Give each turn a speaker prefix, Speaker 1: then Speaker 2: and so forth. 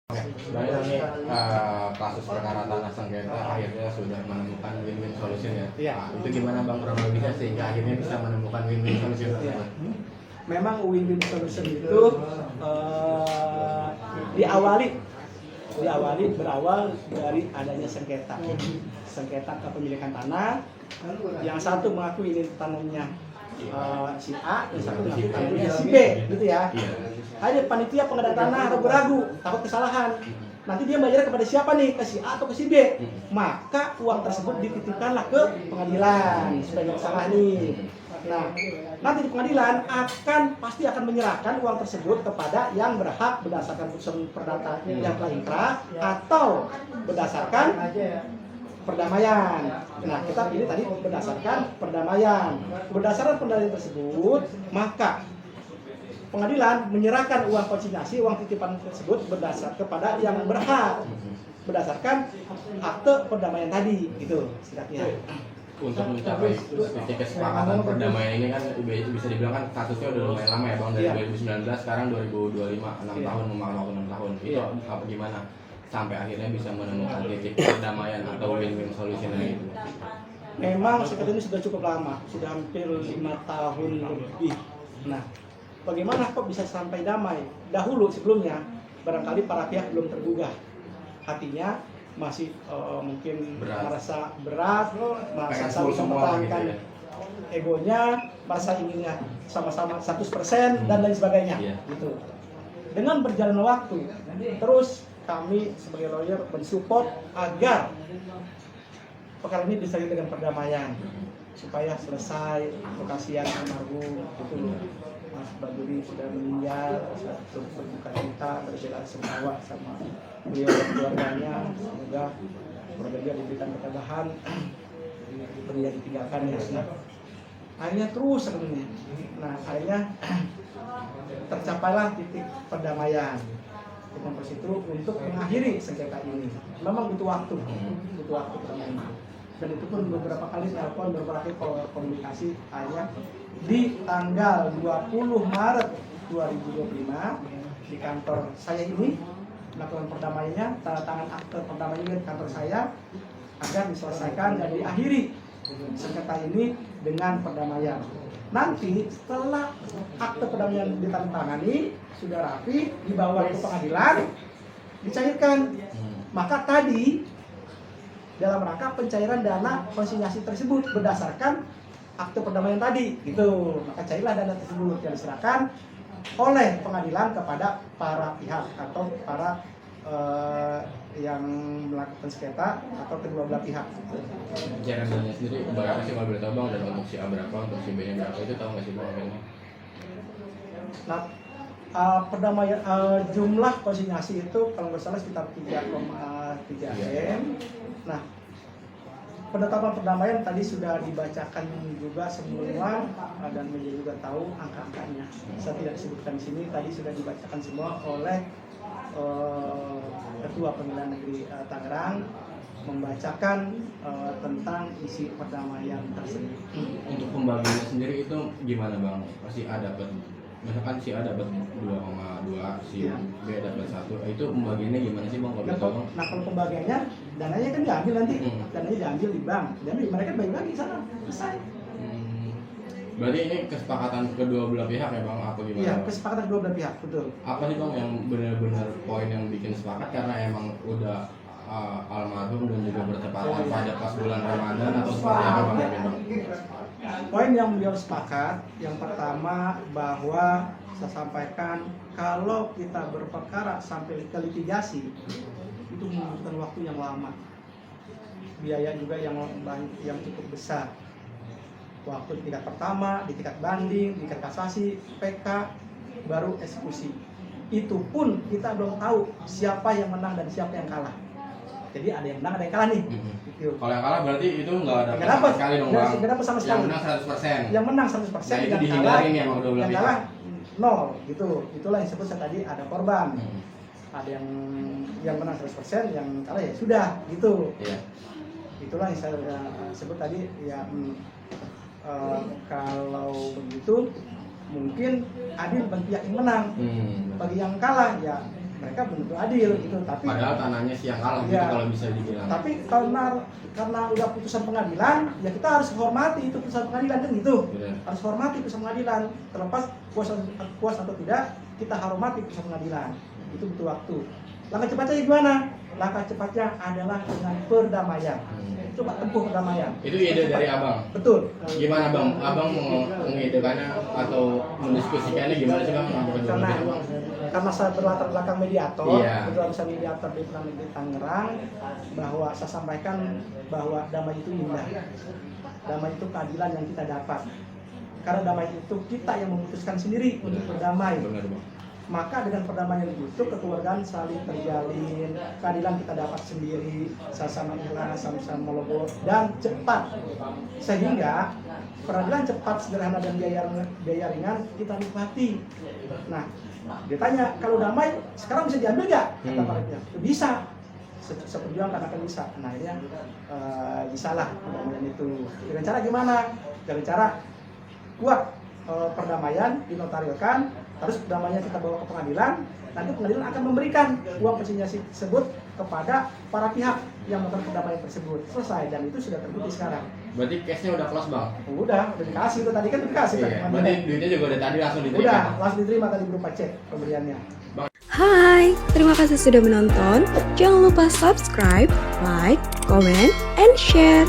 Speaker 1: Sebenarnya ini kasus perkara tanah sengketa akhirnya sudah menemukan win-win solution ya.
Speaker 2: Iya.
Speaker 1: Itu gimana Bang kronologisnya sehingga akhirnya bisa menemukan win-win solution tersebut?
Speaker 2: Memang win-win solution itu berawal dari adanya sengketa kepemilikan tanah. Yang satu mengaku ini tanahnya si A, yang satu mengaku tanahnya si B, gitu ya. Ada panitia pengadaan tanah ragu-ragu, takut kesalahan. Nanti dia bayar kepada siapa nih? Ke si A atau ke si B? Maka uang tersebut dititipkanlah ke pengadilan supaya nggak salah nih. Nah, nanti di pengadilan pasti akan menyerahkan uang tersebut kepada yang berhak berdasarkan putusan perdata yang telah inkrah atau berdasarkan perdamaian. Nah, kita pilih tadi berdasarkan perdamaian. Berdasarkan perdamaian tersebut, maka pengadilan menyerahkan uang konsinyasi, uang titipan tersebut berdasar kepada yang berhak berdasarkan akte perdamaian tadi, gitu singkatnya.
Speaker 1: Untuk mencapai titik kesepakatan perdamaian ini kan bisa dibilang kan kasusnya udah lumayan lama ya Bang, dari 2019 sekarang 2025, 6 tahun memakan waktu 6 tahun. Itu apa gimana sampai akhirnya bisa menemukan titik perdamaian atau win-win solution itu?
Speaker 2: Memang sengketa ini sudah cukup lama, sudah hampir 5 tahun lebih. Nah, bagaimana kok bisa sampai damai? Dahulu sebelumnya barangkali para pihak belum tergugah, hatinya masih mungkin merasa berat, merasa saling mempertahankan gitu ya, egonya, merasa inginnya sama-sama 100% dan lain sebagainya, gitu. Dengan berjalannya waktu, terus kami sebagai lawyer mensupport agar perkara ini diselesaikan dengan perdamaian supaya selesai. Kasihan almarhum itu Mas Baduri sudah meninggal, satu berbuka cita berbela sungkawa sama beliau dan keluarganya. Semoga keluarga diberikan ketabahan beliau ditinggalkan ya. Nah, akhirnya terus sebenarnya. Nah, akhirnya tercapailah titik perdamaian. Kita bersitu untuk mengakhiri sengketa ini. Memang butuh waktu perdamaian. Dan itu pun beberapa kali telepon, beberapa kali komunikasi. Akhirnya di tanggal 20 Maret 2025 di kantor saya ini melakukan perdamaiannya, tanda tangan akte perdamaiannya di kantor saya agar diselesaikan dan diakhiri sengketa ini dengan perdamaian. Nanti setelah akte perdamaian ditandatangani sudah rapi, dibawa ke pengadilan, dicairkan. Maka tadi dalam rangka pencairan dana konsinyasi tersebut berdasarkan akte perdamaian tadi, gitu. Maka cairlah dana tersebut yang diserahkan oleh pengadilan kepada para pihak atau para yang melakukan sengketa atau kedua belah pihak.
Speaker 1: Pencairan dananya sendiri berapa sih kalau boleh tahu Bang, dan untuk si A berapa, untuk si B nya berapa, itu tahu nggak sih Bang?
Speaker 2: Nah, perdamaian jumlah konsinyasi itu kalau nggak salah sekitar 3,3 M. Nah, penetapan perdamaian tadi sudah dibacakan juga semua dan media juga tahu angka-angkanya. Saya tidak disebutkan di sini, tadi sudah dibacakan semua oleh Ketua Pengadilan Negeri Tangerang membacakan tentang isi perdamaian tersebut.
Speaker 1: Untuk pembagiannya sendiri itu gimana Bang? Pasti A dapat, misalkan si A dapat 2,2, si B dapat 1. Itu pembagiannya gimana sih Bang?
Speaker 2: Nah, kalau pembagiannya dananya kan diambil nanti, dananya diambil di bank, jadi mereka bagi-bagi sana, selesai.
Speaker 1: Berarti ini kesepakatan kedua belah pihak ya Bang, apa gimana?
Speaker 2: Iya, kesepakatan kedua belah pihak, betul.
Speaker 1: Apa sih Bang yang benar-benar poin yang bikin sepakat karena emang udah almarhum dan juga bertepatan pada pas bulan Ramadan atau seperti apa Bang?
Speaker 2: Poin yang beliau sepakat, yang pertama bahwa saya sampaikan kalau kita berperkara sampai ke litigasi itu membutuhkan waktu yang lama, biaya juga yang cukup besar. Waktu di tingkat pertama, di tingkat banding, di tingkat kasasi, PK, baru eksekusi. Itu pun kita belum tahu siapa yang menang dan siapa yang kalah. Jadi ada yang menang, ada yang kalah nih.
Speaker 1: Kalau yang kalah berarti itu nggak dapat
Speaker 2: sama
Speaker 1: sekali dong Bang.
Speaker 2: Nggak dapat sama sekali.
Speaker 1: Yang menang 100%.
Speaker 2: Yang menang 100%.
Speaker 1: Nah, itu dihindarin ya sama kedua belah
Speaker 2: pihak. Yang kalah 0, gitu. Itulah yang disebut tadi ada korban. Ada yang menang 100%, yang kalah ya sudah, gitu. Itulah yang saya sebut tadi ya. Kalau begitu mungkin adil bagi pihak yang menang, bagi yang kalah ya mereka benar adil gitu. Tapi
Speaker 1: padahal tanahnya si yang kalah gitu
Speaker 2: Iya.
Speaker 1: kalau bisa dibilang.
Speaker 2: tapi karena udah putusan pengadilan, ya kita harus hormati itu putusan pengadilan kan gitu.
Speaker 1: Benar.
Speaker 2: Harus hormati putusan pengadilan, terlepas puas atau tidak, kita hormati putusan pengadilan. Itu butuh waktu. Langkah cepatnya gimana? Langkah cepatnya adalah dengan perdamaian. Coba tempuh perdamaian.
Speaker 1: Itu ide dari abang.
Speaker 2: Betul.
Speaker 1: Gimana bang? Abang mau mengidekannya atau mendiskusikannya gimana sih bang?
Speaker 2: Karena saya berlatar belakang mediator,
Speaker 1: Iya.
Speaker 2: kebetulan saya mediator di Pengadilan Negeri Tangerang, bahwa saya sampaikan bahwa damai itu indah, damai itu keadilan yang kita dapat. Karena damai itu kita yang memutuskan sendiri untuk berdamai.
Speaker 1: Benar bang.
Speaker 2: Maka dengan perdamaian itu kekeluargaan saling terjalin, keadilan kita dapat sendiri, sama-sama ikhlas, sama-sama melebur dan cepat. Sehingga peradilan cepat, sederhana dan biaya ringan kita nikmati. Nah, dia tanya kalau damai sekarang bisa diambil nggak? Kata Pak Repnya, bisa. Seperjuangkan akan bisa. Nah akhirnya bisa lah perdamaian itu. Dengan cara gimana? Dengan cara kuat perdamaian dinotarilkan, terus perdamaian kita bawa ke pengadilan, nanti pengadilan akan memberikan uang konsinyasi tersebut kepada para pihak yang melakukan perdamaian tersebut. Selesai, dan itu sudah terbukti sekarang.
Speaker 1: Berarti case-nya udah close bang?
Speaker 2: Udah dikasih itu tadi kan dikasih.
Speaker 1: Iya. Berarti duitnya juga udah tadi langsung diterima?
Speaker 2: Udah, langsung diterima tadi berupa cek pemberiannya.
Speaker 3: Hai, terima kasih sudah menonton. Jangan lupa subscribe, like, comment, and share.